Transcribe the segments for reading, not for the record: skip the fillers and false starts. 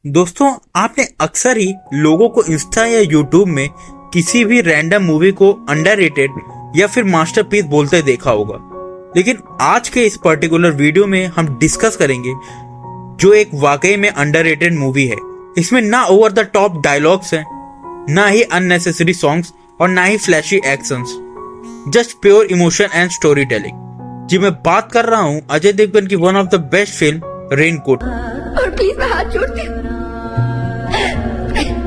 दोस्तों, आपने अक्सर ही लोगों को इंस्टा या यूट्यूब में किसी भी रैंडम मूवी को अंडररेटेड या फिर मास्टरपीस बोलते देखा होगा। लेकिन आज के इस पर्टिकुलर वीडियो में हम डिस्कस करेंगे जो एक वाकई में अंडररेटेड मूवी है। इसमें ना ओवर द टॉप डायलॉग्स हैं, ना ही अननेसेसरी सॉन्ग्स और ना ही flashy actions, just pure emotion and story telling. जी, मैं बात कर रहा हूँ अजय देवगन की one of the best film Raincoat. और प्लीज मैं हाथ जोड़ती हूँ,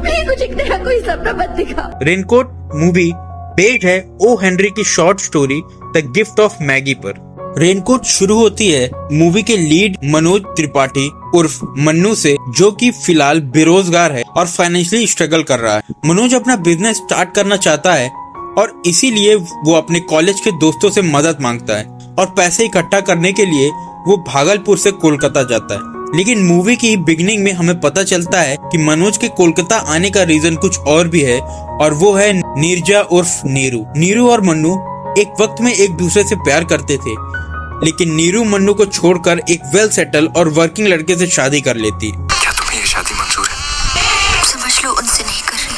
प्लीज मुझे एक नया कोई सपना मत दिखा। रेनकोट मूवी बेस्ड है ओ हेनरी की short story the gift of Maggi पर। रेनकोट शुरू होती है मूवी के लीड मनोज त्रिपाठी उर्फ मन्नू से, जो कि फिलहाल बेरोजगार है और फाइनेंशियली स्ट्रगल कर रहा है। मनोज अपना बिजनेस स्टार्ट करना चाहता है और इसीलिए वो अपने कॉलेज के दोस्तों से मदद मांगता है और पैसे इकट्ठा करने के लिए वो भागलपुर से कोलकाता जाता है। लेकिन मूवी की बिगिनिंग में हमें पता चलता है कि मनोज के कोलकाता आने का रीजन कुछ और भी है, और वो है नीरजा उर्फ नीरू। नीरू और मन्नू एक वक्त में एक दूसरे से प्यार करते थे, लेकिन नीरू मन्नू को छोड़कर एक वेल सेटल और वर्किंग लड़के से शादी कर लेती है। क्या तुम्हें ये शादी मंजूर है? समझ लो, उनसे नहीं कर रही,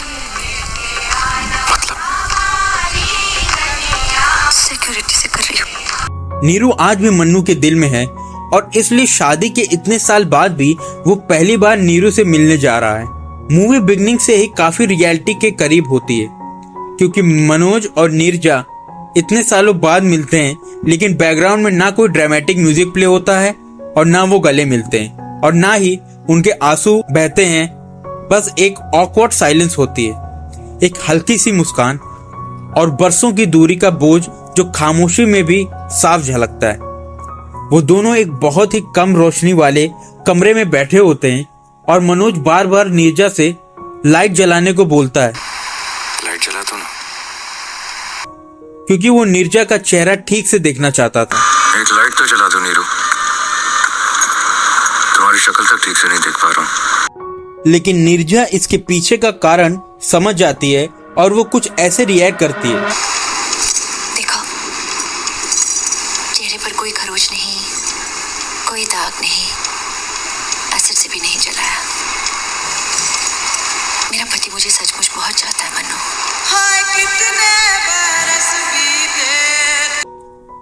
मतलब सिक्योरिटी से कर रही हूँ। नीरू आज भी मन्नू के दिल में है और इसलिए शादी के इतने साल बाद भी वो पहली बार नीरू से मिलने जा रहा है। मूवी बिगनिंग से ही काफी रियलिटी के करीब होती है, क्योंकि मनोज और नीरजा इतने सालों बाद मिलते हैं, लेकिन बैकग्राउंड में ना कोई ड्रामेटिक म्यूजिक प्ले होता है और ना वो गले मिलते हैं और ना ही उनके आंसू बहते हैं। बस एक ऑकवर्ड साइलेंस होती है, एक हल्की सी मुस्कान और बरसों की दूरी का बोझ जो खामोशी में भी साफ झलकता है। वो दोनों एक बहुत ही कम रोशनी वाले कमरे में बैठे होते हैं और मनोज बार बार नीरजा से लाइट जलाने को बोलता है, लाइट जला दो ना, क्योंकि वो नीरजा का चेहरा ठीक से देखना चाहता था। एक लाइट तो जला दो नीरू, तुम्हारी शक्ल तक ठीक से नहीं देख पा रहा हूँ। लेकिन नीरजा इसके पीछे का कारण समझ जाती है और वो कुछ ऐसे रिएक्ट करती है। देखो, चेहरे पर कोई खरोच नहीं, कोई दाग नहीं, एसिड से भी नहीं जलाया। मेरा पति मुझे सचमुच बहुत चाहता है मन्नू।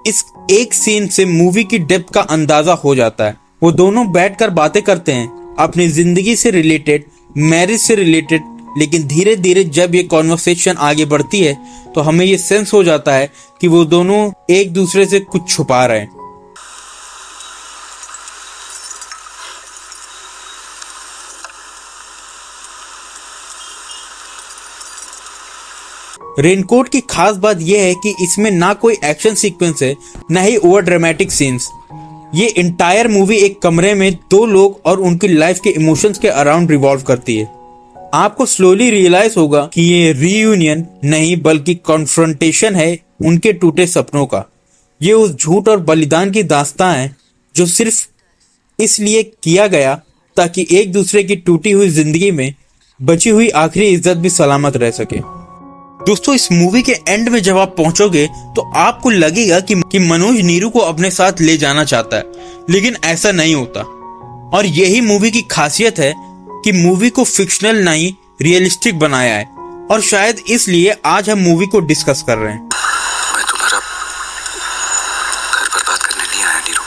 इस एक सीन से मूवी की डेप्थ का अंदाजा हो जाता है। वो दोनों बैठकर बातें करते हैं अपनी जिंदगी से रिलेटेड, मैरिज से रिलेटेड, लेकिन धीरे धीरे जब ये कॉन्वर्सेशन आगे बढ़ती है तो हमें ये सेंस हो जाता है कि वो दोनों एक दूसरे से कुछ छुपा रहे हैं। रेनकोट की खास बात यह है कि इसमें ना कोई एक्शन सीक्वेंस है, ना ही ओवर ड्रामेटिक सीन्स। ये इंटायर मूवी एक कमरे में दो लोग और उनकी लाइफ के इमोशंस के अराउंड रिवॉल्व करती है। आपको स्लोली रियलाइज होगा कि ये रीयूनियन नहीं बल्कि कॉन्फ्रंटेशन है उनके टूटे सपनों का। ये उस झूठ और बलिदान की दास्तां है जो सिर्फ इसलिए किया गया ताकि एक दूसरे की टूटी हुई जिंदगी में बची हुई आखिरी इज्जत भी सलामत रह सके। दोस्तों, इस मूवी के एंड में जब आप पहुंचोगे तो आपको लगेगा कि मनोज नीरू को अपने साथ ले जाना चाहता है, लेकिन ऐसा नहीं होता। और यही मूवी की खासियत है कि मूवी को फिक्शनल नहीं रियलिस्टिक बनाया है, और शायद इसलिए आज हम मूवी को डिस्कस कर रहे हैं। मैं तुम्हारा घर बर्बाद करने नहीं आया नीरू,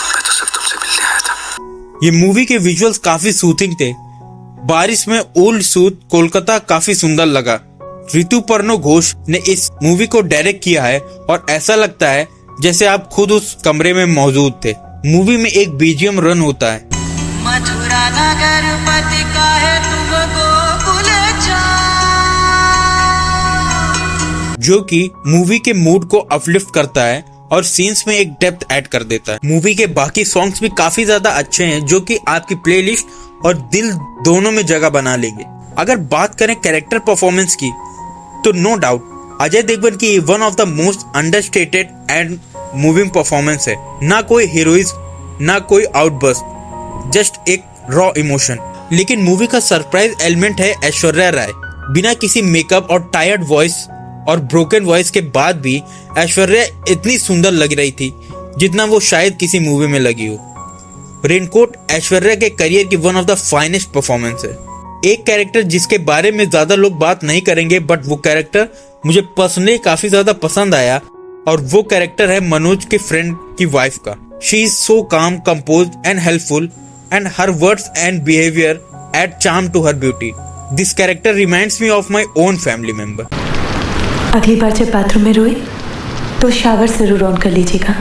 मैं तो सिर्फ तुमसे मिलने आया था। ये मूवी के विजुअल्स काफी सूथिंग थे। बारिश में ओल्ड सूट कोलकाता काफी सुंदर लगा। ऋतुपर्णो घोष ने इस मूवी को डायरेक्ट किया है और ऐसा लगता है जैसे आप खुद उस कमरे में मौजूद थे। मूवी में एक बीजीएम रन होता है, मथुरा नगर पति का है तुमको बुलचा, जो कि मूवी के मूड को अपलिफ्ट करता है और सीन्स में एक डेप्थ ऐड कर देता है। मूवी के बाकी सॉन्ग्स भी काफी ज्यादा अच्छे हैं, जो कि आपकी प्लेलिस्ट और दिल दोनों में जगह बना लेंगे। अगर बात करें कैरेक्टर परफॉर्मेंस की, तो नो डाउट अजय देवगन की one of the most understated and moving performance है। ना कोई हीरोइज्म, ना कोई आउटबर्स्ट, जस्ट एक रॉ इमोशन। लेकिन मूवी का सरप्राइज एलिमेंट है ऐश्वर्या राय। बिना किसी मेकअप और टायर्ड वॉइस और ब्रोकन वॉइस के बाद भी ऐश्वर्या इतनी सुंदर लग रही थी जितना वो शायद किसी मूवी में लगी हो। रेनकोट ऐश्वर्या के करियर की one of the finest performance है। एक कैरेक्टर जिसके बारे में ज्यादा लोग बात नहीं करेंगे, बट वो कैरेक्टर मुझे पर्सनली काफी ज्यादा पसंद आया, और वो कैरेक्टर है मनोज के फ्रेंड की वाइफ का। She is so calm, composed and helpful, and her words and behaviour add charm to her beauty. This character reminds me of my own family member. अगली बार जब बाथरूम में रोए तो शावर जरूर ऑन कर लीजिएगा।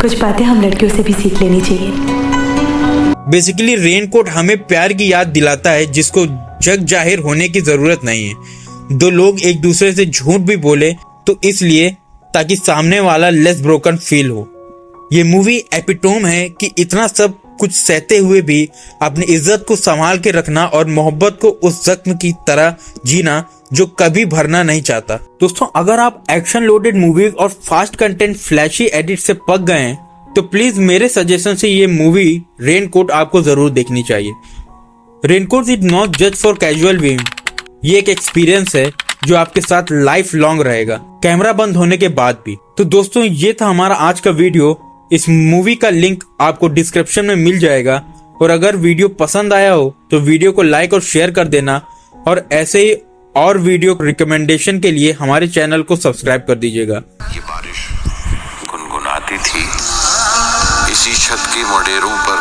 कुछ बातें हम लड़कियों से भी सीख लेनी चाहिए। बेसिकली रेनकोट हमें प्यार की याद दिलाता है जिसको जग जाहिर होने की जरूरत नहीं है। दो लोग एक दूसरे से झूठ भी बोले तो इसलिए ताकि सामने वाला लेस ब्रोकन फील हो। ये मूवी एपिटोम है कि इतना सब कुछ सहते हुए भी अपनी इज्जत को संभाल के रखना और मोहब्बत को उस जख्म की तरह जीना जो कभी भरना नहीं चाहता। दोस्तों, अगर आप एक्शन लोडेड मूवीज और फास्ट कंटेंट फ्लैशी एडिट से पक गए हैं तो प्लीज मेरे सजेशन से ये मूवी रेनकोट आपको जरूर देखनी चाहिए। Raincoat is not just for casual viewing, ये एक एक्सपीरियंस है जो आपके साथ लाइफ लॉन्ग रहेगा, कैमरा बंद होने के बाद भी। तो दोस्तों, ये था हमारा आज का वीडियो। इस मूवी का लिंक आपको डिस्क्रिप्शन में मिल जाएगा, और अगर वीडियो पसंद आया हो तो वीडियो को लाइक और शेयर कर देना, और ऐसे ही और वीडियो रिकमेंडेशन के लिए हमारे चैनल को सब्सक्राइब कर दीजिएगा। ये बारिश गुनगुनाती थी इसी छत की मुंडेरों पर,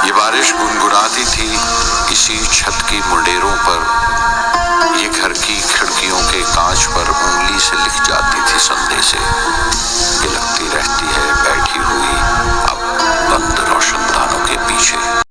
ये बारिश गुनगुनाती थी इसी छत की मुंडेरों पर, ये घर की खिड़कियों के कांच पर उंगली से लिख जाती थी संदेशे।